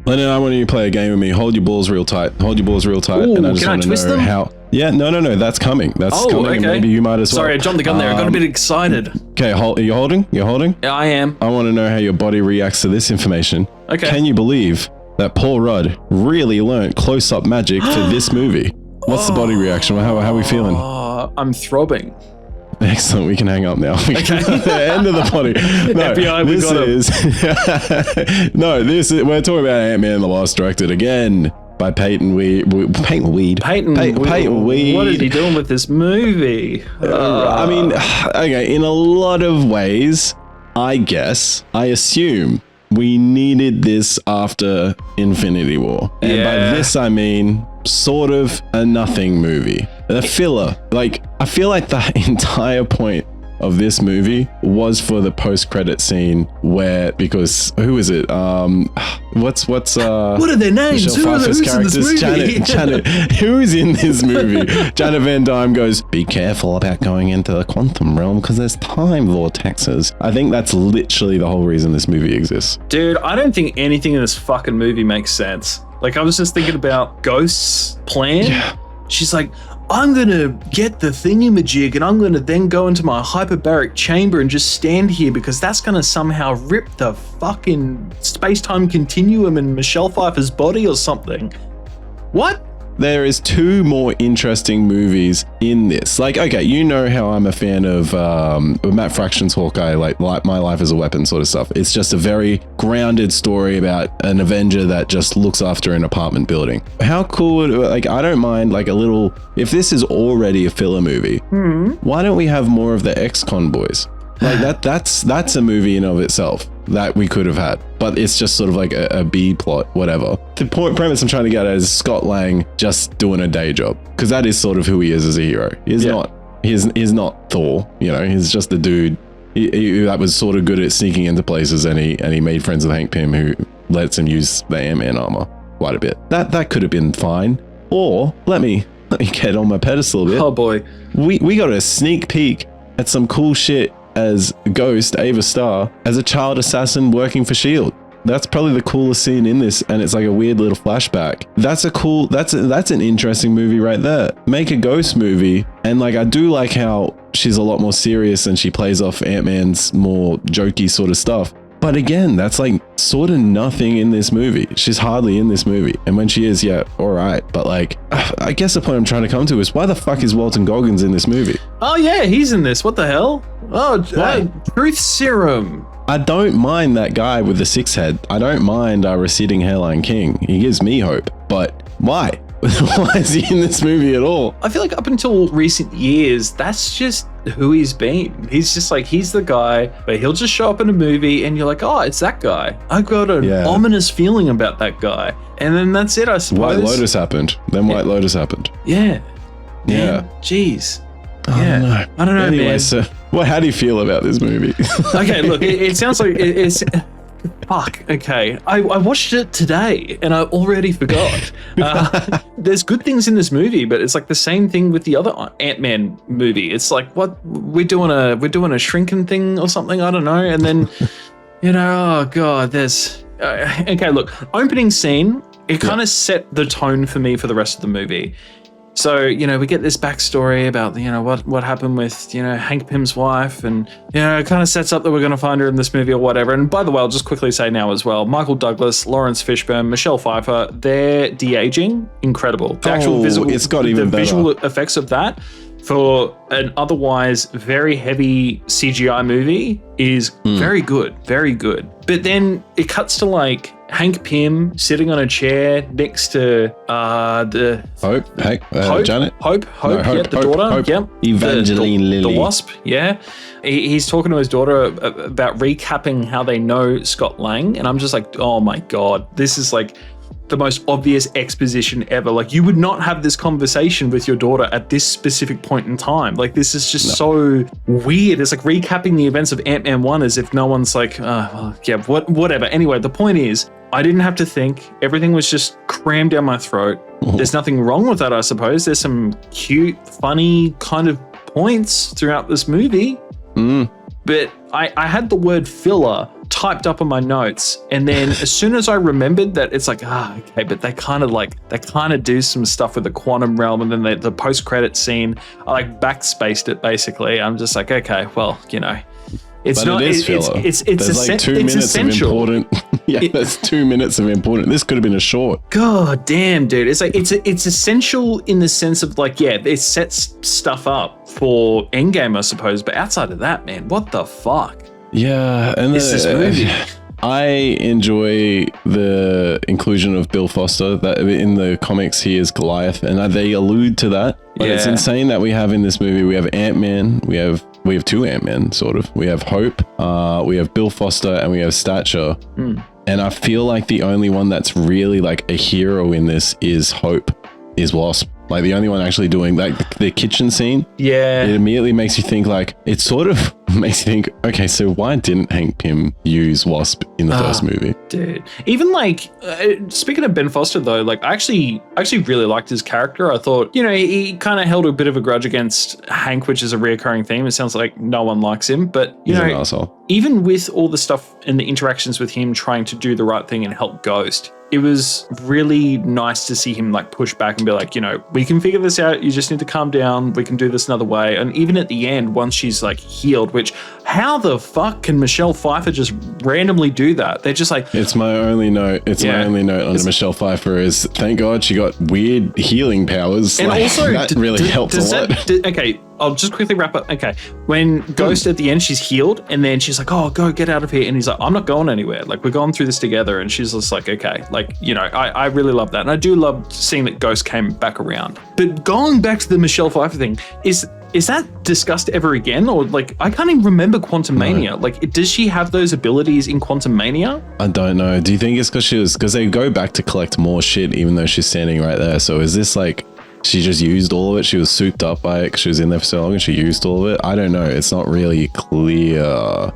Lennon, I want you to play a game with me. Hold your balls real tight. Hold your balls real tight. Ooh, and I just can I want to twist know them? how. Yeah, no. That's coming. That's coming. Okay. And maybe you might as well. Sorry, I jumped the gun there. I got a bit excited. Okay, you're holding? You're holding? Yeah, I am. I want to know how your body reacts to this information. Okay. Can you believe that Paul Rudd really learnt close-up magic for this movie? What's the body reaction? How are we feeling? I'm throbbing. Excellent. We can hang up now. Okay. End of the body. No, FBI, we got him. We're talking about Ant-Man and the Wasp, directed again by Peyton Weed. Peyton Weed. What is he doing with this movie? I mean, okay, in a lot of ways, I assume we needed this after Infinity War. And by this, I mean sort of a nothing movie. A filler. Like, I feel like the entire point of this movie was for the post-credit scene because who is it? What's what are their names? Pfeiffer's who's in this movie? Janet, who's in this movie? Janet Van Dyne goes, be careful about going into the quantum realm because there's time vortexes. I think that's literally the whole reason this movie exists. Dude, I don't think anything in this fucking movie makes sense. Like, I was just thinking about Ghost's plan. Yeah. She's like, I'm going to get the thingamajig and I'm going to then go into my hyperbaric chamber and just stand here because that's going to somehow rip the fucking space-time continuum in Michelle Pfeiffer's body or something. What? There is two more interesting movies in this. Like, okay, you know how I'm a fan of Matt Fraction's Hawkeye, like My Life as a Weapon sort of stuff. It's just a very grounded story about an Avenger that just looks after an apartment building. How cool would, like, I don't mind like a little, if this is already a filler movie, why don't we have more of the ex-con boys? Like that's a movie in of itself that we could have had, but it's just sort of like a B plot, whatever. The premise I'm trying to get at is Scott Lang just doing a day job, because that is sort of who he is as a hero. He's not Thor, you know. He's just a dude that was sort of good at sneaking into places, and he made friends with Hank Pym, who lets him use the Ant-Man armor quite a bit. That could have been fine. Or let me get on my pedestal a bit. Oh boy, we got a sneak peek at some cool shit as Ghost, Ava Starr, as a child assassin working for S.H.I.E.L.D. That's probably the coolest scene in this, and it's like a weird little flashback. That's an interesting movie right there. Make a Ghost movie, and like I do like how she's a lot more serious and she plays off Ant-Man's more jokey sort of stuff. But again, that's like sort of nothing in this movie. She's hardly in this movie. And when she is, yeah, all right. But like, I guess the point I'm trying to come to is why the fuck is Walton Goggins in this movie? Oh yeah, he's in this. What the hell? Oh, truth serum. I don't mind that guy with the six head. I don't mind our receding hairline king. He gives me hope. But why? Why is he in this movie at all? I feel like up until recent years, that's just who he's been. He's just like, he's the guy where he'll just show up in a movie and you're like, oh, it's that guy. I got an ominous feeling about that guy. And then that's it, I suppose. White Lotus happened. Then White Lotus happened. Yeah. Yeah. Jeez. I don't know, anyway, man. So, how do you feel about this movie? Okay, look, it sounds like it's... Fuck, okay. I watched it today and I already forgot. There's good things in this movie, but it's like the same thing with the other Ant-Man movie. It's like, what, we're doing a shrinking thing or something, I don't know. And then, you know, oh God, there's... okay, look, opening scene, it kind of set the tone for me for the rest of the movie. So, you know, we get this backstory about, you know, what happened with, you know, Hank Pym's wife, and, you know, it kind of sets up that we're going to find her in this movie or whatever. And by the way, I'll just quickly say now as well, Michael Douglas, Lawrence Fishburne, Michelle Pfeiffer, they're de-aging incredible. The actual visual effects of that for an otherwise very heavy CGI movie is very good, very good. But then it cuts to like Hank Pym sitting on a chair next to the Janet? Hope, the daughter. Evangeline Lilly. The Wasp, yeah. He's talking to his daughter about recapping how they know Scott Lang, and I'm just like, oh my God, this is like the most obvious exposition ever. Like, you would not have this conversation with your daughter at this specific point in time. Like, this is just so weird. It's like recapping the events of Ant-Man 1 as if no one's like, whatever. Anyway, the point is, I didn't have to think. Everything was just crammed down my throat. There's nothing wrong with that, I suppose. There's some cute, funny kind of points throughout this movie. But I had the word filler typed up on my notes, and then as soon as I remembered that, it's like, okay, but they kind of do some stuff with the quantum realm, and then the post-credit scene, I like backspaced it basically. I'm just like, okay, well, it's but not. It is filler. It's there's like 2 minutes essential. of important. That's 2 minutes of important. This could have been a short. God damn, dude! It's like it's essential in the sense of like, it sets stuff up for Endgame, I suppose. But outside of that, man, what the fuck? Yeah, and this movie. I enjoy the inclusion of Bill Foster. That in the comics he is Goliath, and they allude to that. But it's insane that we have in this movie. We have Ant-Man. We have 2 Ant-Man, sort of. We have Hope. We have Bill Foster, and we have Stature. And I feel like the only one that's really like a hero in this is Hope, is Wasp. Like the only one actually doing like the kitchen scene. Yeah. It immediately makes you think like, it sort of makes you think, okay, so why didn't Hank Pym use Wasp in the first movie? Dude. Even like, speaking of Ben Foster though, like I actually really liked his character. I thought, he kind of held a bit of a grudge against Hank, which is a reoccurring theme. It sounds like no one likes him, but he's an asshole. Even with all the stuff and the interactions with him trying to do the right thing and help Ghost, it was really nice to see him like push back and be like, we can figure this out. You just need to calm down. We can do this another way. And even at the end, once she's like healed, which how the fuck can Michelle Pfeiffer just randomly do that? They're just like, it's my only note. My only note on Michelle Pfeiffer is thank God she got weird healing powers. And also that really helped a lot. Okay. I'll just quickly wrap up. Okay. When Ghost at the end, she's healed and then she's like, oh, go get out of here. And he's like, I'm not going anywhere. Like we're going through this together. And she's just like, okay, like, I really love that. And I do love seeing that Ghost came back around. But going back to the Michelle Pfeiffer thing, is that discussed ever again? Or like, I can't even remember Quantumania. No. Like, does she have those abilities in Quantumania? I don't know. Do you think it's because they go back to collect more shit even though she's standing right there? So is this like, she just used all of it? She was souped up by it because she was in there for so long and she used all of it? I don't know. It's not really clear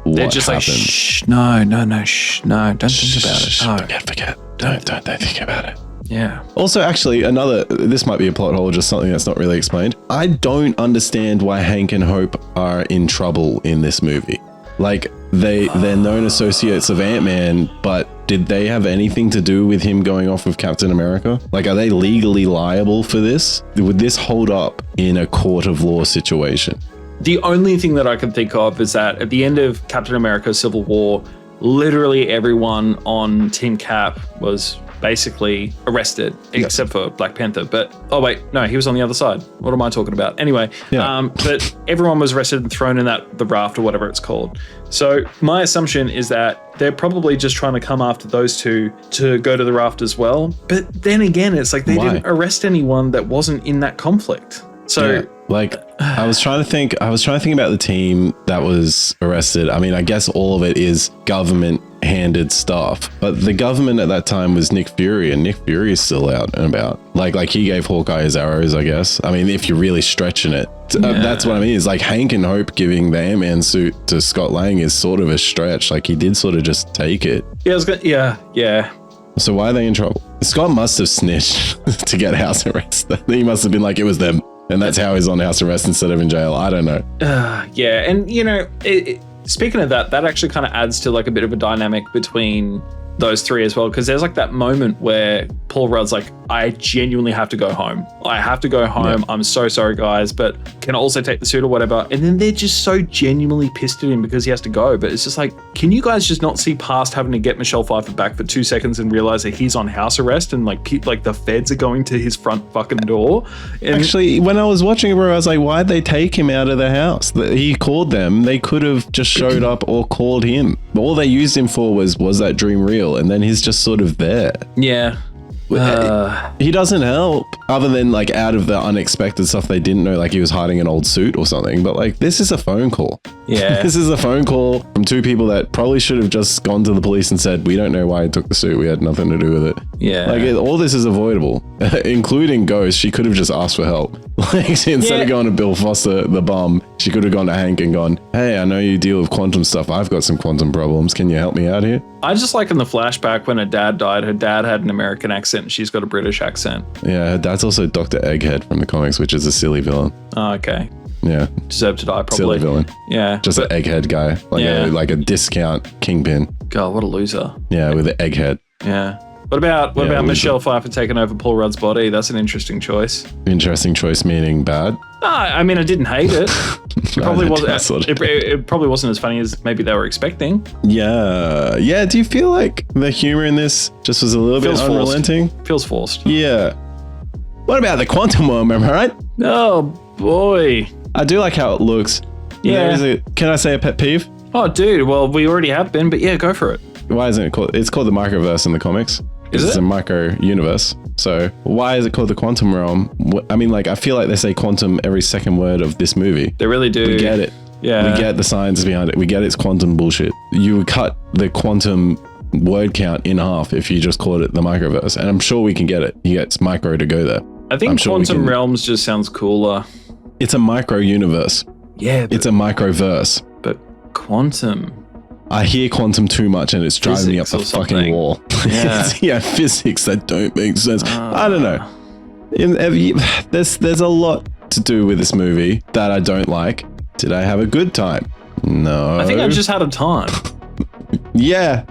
what They're just happened. Like, shh, no, don't think about it. No. Forget. Don't think about it. Yeah. Also, actually, this might be a plot hole, just something that's not really explained. I don't understand why Hank and Hope are in trouble in this movie. Like, they're known associates of Ant-Man, but did they have anything to do with him going off with Captain America? Like, are they legally liable for this? Would this hold up in a court of law situation? The only thing that I can think of is that at the end of Captain America Civil War, literally everyone on Team Cap was basically arrested, except for Black Panther. But, oh wait, no, he was on the other side. What am I talking about? Anyway, but everyone was arrested and thrown in the raft or whatever it's called. So my assumption is that they're probably just trying to come after those two to go to the raft as well. But then again, it's like they didn't arrest anyone that wasn't in that conflict. So I was trying to think about the team that was arrested. I mean, I guess all of it is government handed stuff, but the government at that time was Nick Fury, and Nick Fury is still out and about. Like he gave Hawkeye his arrows, I guess. I mean, if you're really stretching it, that's what I mean. Is like Hank and Hope giving the Ant-Man suit to Scott Lang is sort of a stretch. Like he did sort of just take it. Yeah. So why are they in trouble? Scott must have snitched to get house arrest. He must have been like, it was them. And that's how he's on house arrest instead of in jail. I don't know. Yeah. And, speaking of that actually kind of adds to like a bit of a dynamic between those three as well. Because there's like that moment where Paul Rudd's like, I genuinely have to go home. I have to go home. Yeah. I'm so sorry, guys, but can I also take the suit or whatever? And then they're just so genuinely pissed at him because he has to go. But it's just like, can you guys just not see past having to get Michelle Pfeiffer back for 2 seconds and realize that he's on house arrest and like the feds are going to his front fucking door? And actually, when I was watching it, bro, I was like, why'd they take him out of the house? He called them. They could have just showed up or called him. All they used him for was that dream real? And then he's just sort of there. Yeah. He doesn't help other than like out of the unexpected stuff they didn't know, like he was hiding an old suit or something. But like, this is a phone call. Yeah. This is a phone call from two people that probably should have just gone to the police and said, we don't know why he took the suit. We had nothing to do with it. Yeah. Like all this is avoidable, including Ghost. She could have just asked for help. Like instead of going to Bill Foster, the bum, she could have gone to Hank and gone, hey, I know you deal with quantum stuff. I've got some quantum problems. Can you help me out here? I just like in the flashback when her dad died, her dad had an American accent and she's got a British accent. Yeah, her dad's also Dr. Egghead from the comics, which is a silly villain. Oh, okay. Yeah. Deserved to die, probably. Silly villain. Yeah. Just an egghead guy. Like a discount kingpin. God, what a loser. Yeah, with an egghead. Yeah. What about Michelle Pfeiffer taking over Paul Rudd's body? That's an interesting choice. Interesting choice, meaning bad. I mean, I didn't hate it. It probably wasn't. Sort of. It probably wasn't as funny as maybe they were expecting. Yeah. Yeah. Do you feel like the humor in this just was a little bit unrelenting? Feels forced. Yeah. What about the quantum worm? Am I right? Oh boy. I do like how it looks. Yeah. Can I say a pet peeve? Oh, dude. Well, we already have been, but yeah, go for it. Why isn't it called? It's called the microverse in the comics. Is It's it? a micro universe. So why is it called the quantum realm? I mean, like, I feel like they say quantum every second word of this movie. They really do. We get it. Yeah. We get the science behind it. We get it's quantum bullshit. You would cut the quantum word count in half if you just called it the microverse. And I'm sure we can get it. You get micro to go there. I think I'm sure quantum realms just sounds cooler. It's a micro universe. Yeah. It's a microverse. But quantum. I hear quantum too much and it's driving me up the Physics or fucking something. wall. Yeah. Yeah, physics that don't make sense. I don't know. There's a lot to do with this movie that I don't like. Did I have a good time? No. I think I just had a time. Yeah.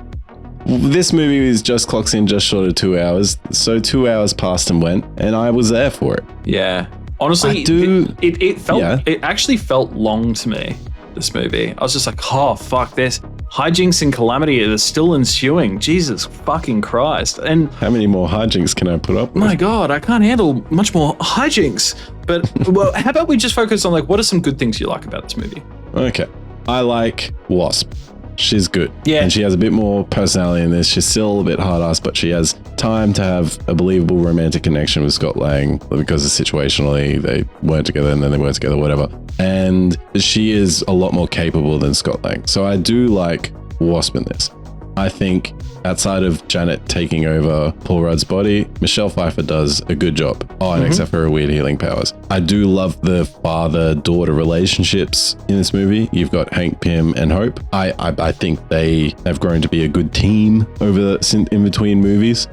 This movie is just clocks in just short of 2 hours. So 2 hours passed and went and I was there for it. Yeah. Honestly, it actually felt long to me, this movie. I was just like, oh, fuck this. Hijinks and calamity are still ensuing. Jesus fucking Christ. And How many more hijinks can I put up with? my God, I can't handle much more hijinks. But, well, how about we just focus on, like, what are some good things you like about this movie? Okay. I like Wasp. She's good. Yeah. And she has a bit more personality in this. She's still a bit hard-ass, but she has time to have a believable romantic connection with Scott Lang because situationally they weren't together and then they weren't together, whatever. And she is a lot more capable than Scott Lang. So I do like Wasp in this. I think outside of Janet taking over Paul Rudd's body, Michelle Pfeiffer does a good job. Oh, and except for her weird healing powers. I do love the father-daughter relationships in this movie. You've got Hank Pym and Hope. I think they have grown to be a good team in between movies.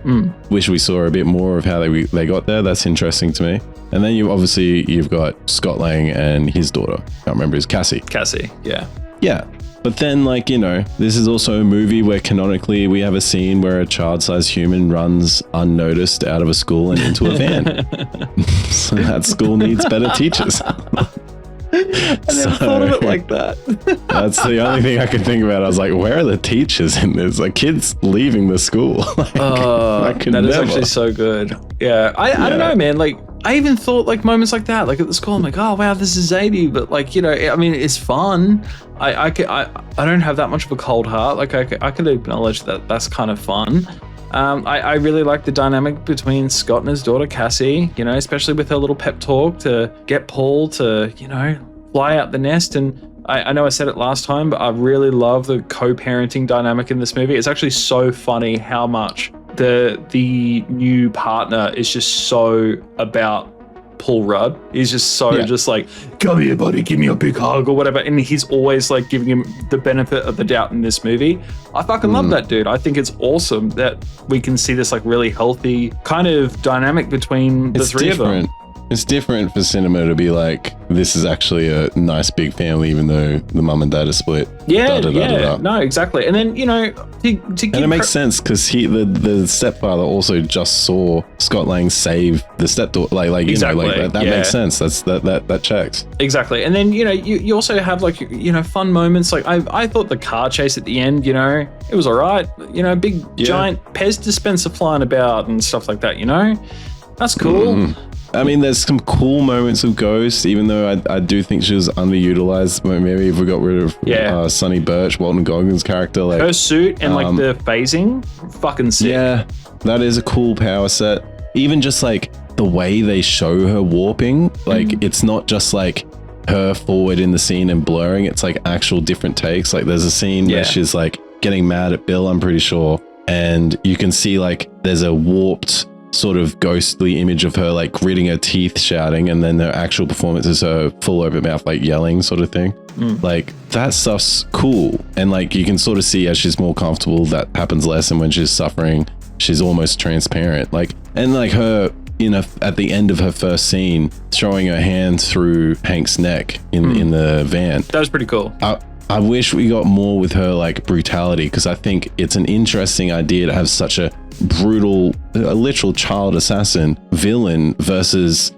Wish we saw a bit more of how they got there. That's interesting to me. And then you've got Scott Lang and his daughter. Can't remember, his Cassie. Cassie, yeah. Yeah. But then, like, you know, this is also a movie where canonically we have a scene where a child-sized human runs unnoticed out of a school and into a van. So that school needs better teachers. I never thought of it like that. That's the only thing I could think about. I was like, where are the teachers in this? Like, kids leaving the school. That is actually so good. Yeah. I don't know, man. Like, I even thought, like, moments like that, like at the school, I'm like, oh wow, this is 80, but, like, you know, I mean, it's fun. I don't have that much of a cold heart. Like, I could acknowledge that that's kind of fun. I really like the dynamic between Scott and his daughter Cassie, you know, especially with her little pep talk to get Paul to, you know, fly out the nest. And I know I said it last time, but I really love the co-parenting dynamic in this movie. It's actually so funny how much the new partner is just so about Paul Rudd. He's just so just like, come here, buddy, give me a big hug or whatever. And he's always like giving him the benefit of the doubt in this movie. I fucking love that dude. I think it's awesome that we can see this like really healthy kind of dynamic between the three of them. It's different for cinema to be like, this is actually a nice big family, even though the mum and dad are split. Yeah, no, exactly. And then, you know, and it makes sense because the stepfather also just saw Scott Lang save the stepdaughter. Like Exactly, you know, like that makes sense. That checks. Exactly. And then, you know, you also have like, you know, fun moments. Like I thought the car chase at the end, you know, it was all right. You know, big giant Pez dispenser flying about and stuff like that, you know, that's cool. I mean, there's some cool moments of Ghost, even though I do think she was underutilized. Maybe if we got rid of Sonny Birch, Walton Goggins' character, like her suit and like the phasing, fucking sick. Yeah, that is a cool power set. Even just like the way they show her warping, like it's not just like her forward in the scene and blurring. It's like actual different takes. Like there's a scene where she's like getting mad at Bill, I'm pretty sure, and you can see like there's a warped sort of ghostly image of her like gritting her teeth shouting, and then the actual performance is her full open mouth like yelling sort of thing. Like that stuff's cool, and like you can sort of see as she's more comfortable that happens less, and when she's suffering she's almost transparent. Like, and like her at the end of her first scene, throwing her hand through Hank's neck in the van. That was pretty cool. I wish we got more with her like brutality, because I think it's an interesting idea to have such a brutal, a literal child assassin villain versus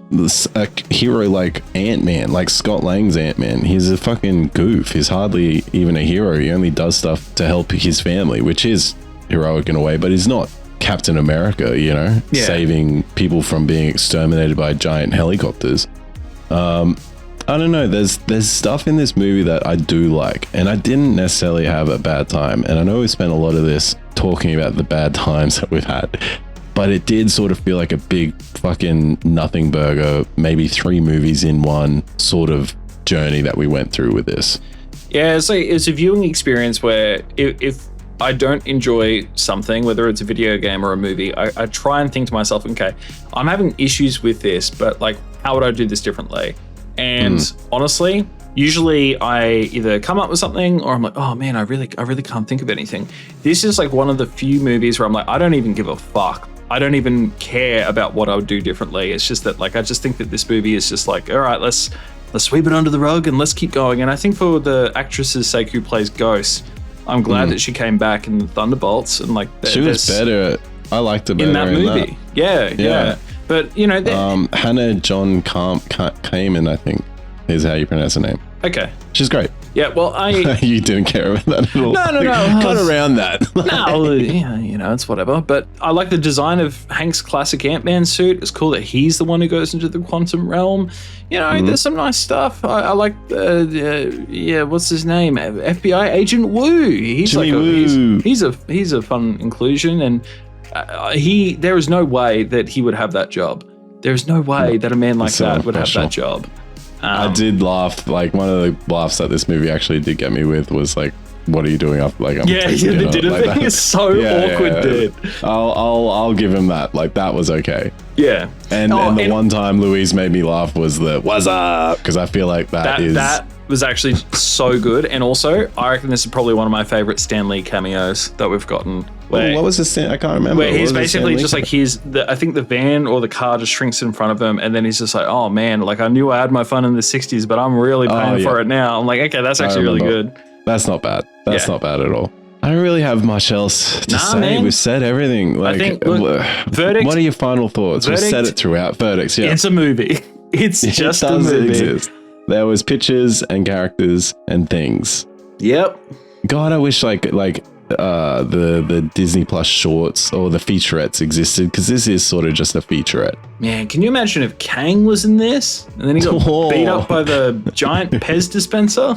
a hero like Ant-Man, like Scott Lang's Ant-Man. He's a fucking goof. He's hardly even a hero. He only does stuff to help his family, which is heroic in a way, but he's not Captain America, you know, saving people from being exterminated by giant helicopters. I don't know. There's stuff in this movie that I do like, and I didn't necessarily have a bad time. And I know we spent a lot of this talking about the bad times that we've had, but it did sort of feel like a big fucking nothing burger, maybe 3 movies in one sort of journey that we went through with this. Yeah, it's a viewing experience where if I don't enjoy something, whether it's a video game or a movie, I try and think to myself, okay, I'm having issues with this, but like, how would I do this differently? And honestly, usually I either come up with something or I'm like, oh man, I really can't think of anything. This is like one of the few movies where I'm like, I don't even give a fuck. I don't even care about what I would do differently. It's just that like, I just think that this movie is just like, all right, let's sweep it under the rug and let's keep going. And I think for the actress's sake who plays Ghost, I'm glad that she came back in the Thunderbolts and like she was better. I liked her better in that movie. Yeah. But you know, Hannah John Kamen, I think, is how you pronounce her name. Okay, she's great. Yeah, well, you didn't care about that at all. No. Cut around that. No, yeah, you know, it's whatever. But I like the design of Hank's classic Ant-Man suit. It's cool that he's the one who goes into the quantum realm. You know, there's some nice stuff. I like, what's his name? FBI Agent Woo. He's Jimmy like he's a fun inclusion, and there is no way that he would have that job. There's no way that a man like that would have that job. I did laugh. Like, one of the laughs that this movie actually did get me with was like, "What are you doing up?" Like, the dinner thing is so awkward, dude. I'll give him that. Like, that was okay. Yeah. And the one time Louise made me laugh was the "What's up?" because I feel like that was actually so good. And also, I reckon this is probably one of my favorite Stan Lee cameos that we've gotten. What was this? I can't remember. Where he's basically just like, I think the van or the car just shrinks in front of him, and then he's just like, oh man, like I knew I had my fun in the 60s, but I'm really paying for it now. I'm like, okay, that's actually really good. That's not bad. That's not bad at all. I don't really have much else to say. Man. We've said everything. Like, I think, verdict. What are your final thoughts? We've said it throughout. Verdicts, yeah. It's a movie. It's just a movie. Exist. There was pictures and characters and things. Yep. God, I wish like the Disney Plus shorts or the featurettes existed, because this is sort of just a featurette. Man, can you imagine if Kang was in this and then he got beat up by the giant Pez dispenser?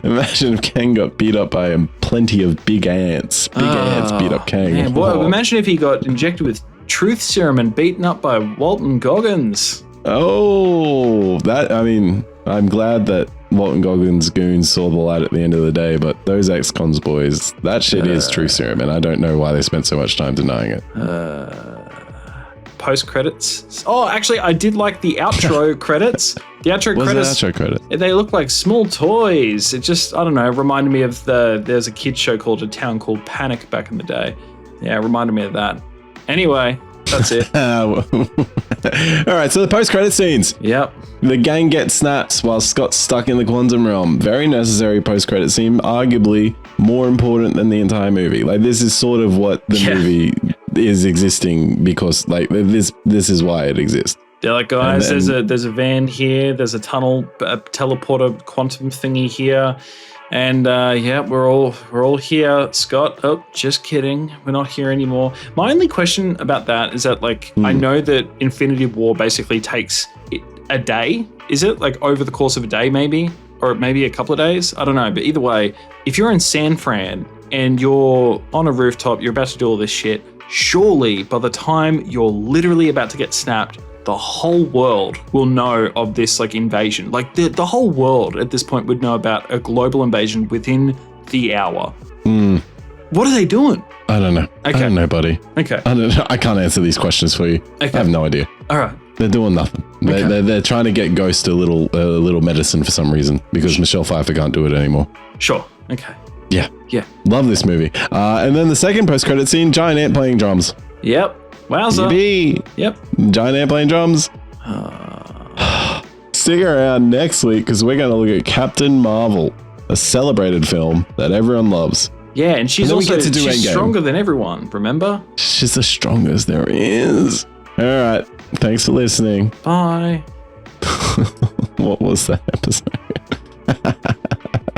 Imagine if Kang got beat up by plenty of big ants. Big ants beat up Kang. Man, imagine if he got injected with truth serum and beaten up by Walton Goggins. Oh, I'm glad that Walton Goggins goons saw the light at the end of the day, but those ex-cons boys, that shit is truth serum, and I don't know why they spent so much time denying it. Post-credits. Oh, actually, I did like the outro credits. The outro credits. The outro credit? They look like small toys. It just, I don't know, reminded me of there's a kid's show called A Town Called Panic back in the day. Yeah, it reminded me of that. Anyway, that's it. All right, so the post-credit scenes. Yep. The gang gets snapped while Scott's stuck in the quantum realm. Very necessary post-credit scene, arguably more important than the entire movie. Like, this is sort of what the movie is existing, because like this is why it exists. They're like, guys, there's a van here, there's a tunnel, a teleporter quantum thingy here. And we're all here, Scott. Oh, just kidding. We're not here anymore. My only question about that is that, like, I know that Infinity War basically takes a day. Is it like over the course of a day, maybe, or maybe a couple of days? I don't know. But either way, if you're in San Fran and you're on a rooftop, you're about to do all this shit. Surely, by the time you're literally about to get snapped, the whole world will know of this like invasion. Like the whole world at this point would know about a global invasion within the hour. What are they doing? I don't know. Okay. I don't know, buddy. Okay. I don't know. I can't answer these questions for you. Okay. I have no idea. All right. They're doing nothing. Okay. They're trying to get Ghost a little medicine for some reason, because Michelle Pfeiffer can't do it anymore. Sure. Okay. Yeah. Love this movie. And then the second post-credit scene, giant ant playing drums. Yep. Wowza. Yippee. Yep. Giant airplane drums. Stick around next week because we're going to look at Captain Marvel, a celebrated film that everyone loves. Yeah, and she's And then we also get to do she's Endgame. stronger than everyone, remember? She's the strongest there is. All right. Thanks for listening. Bye. What was that episode?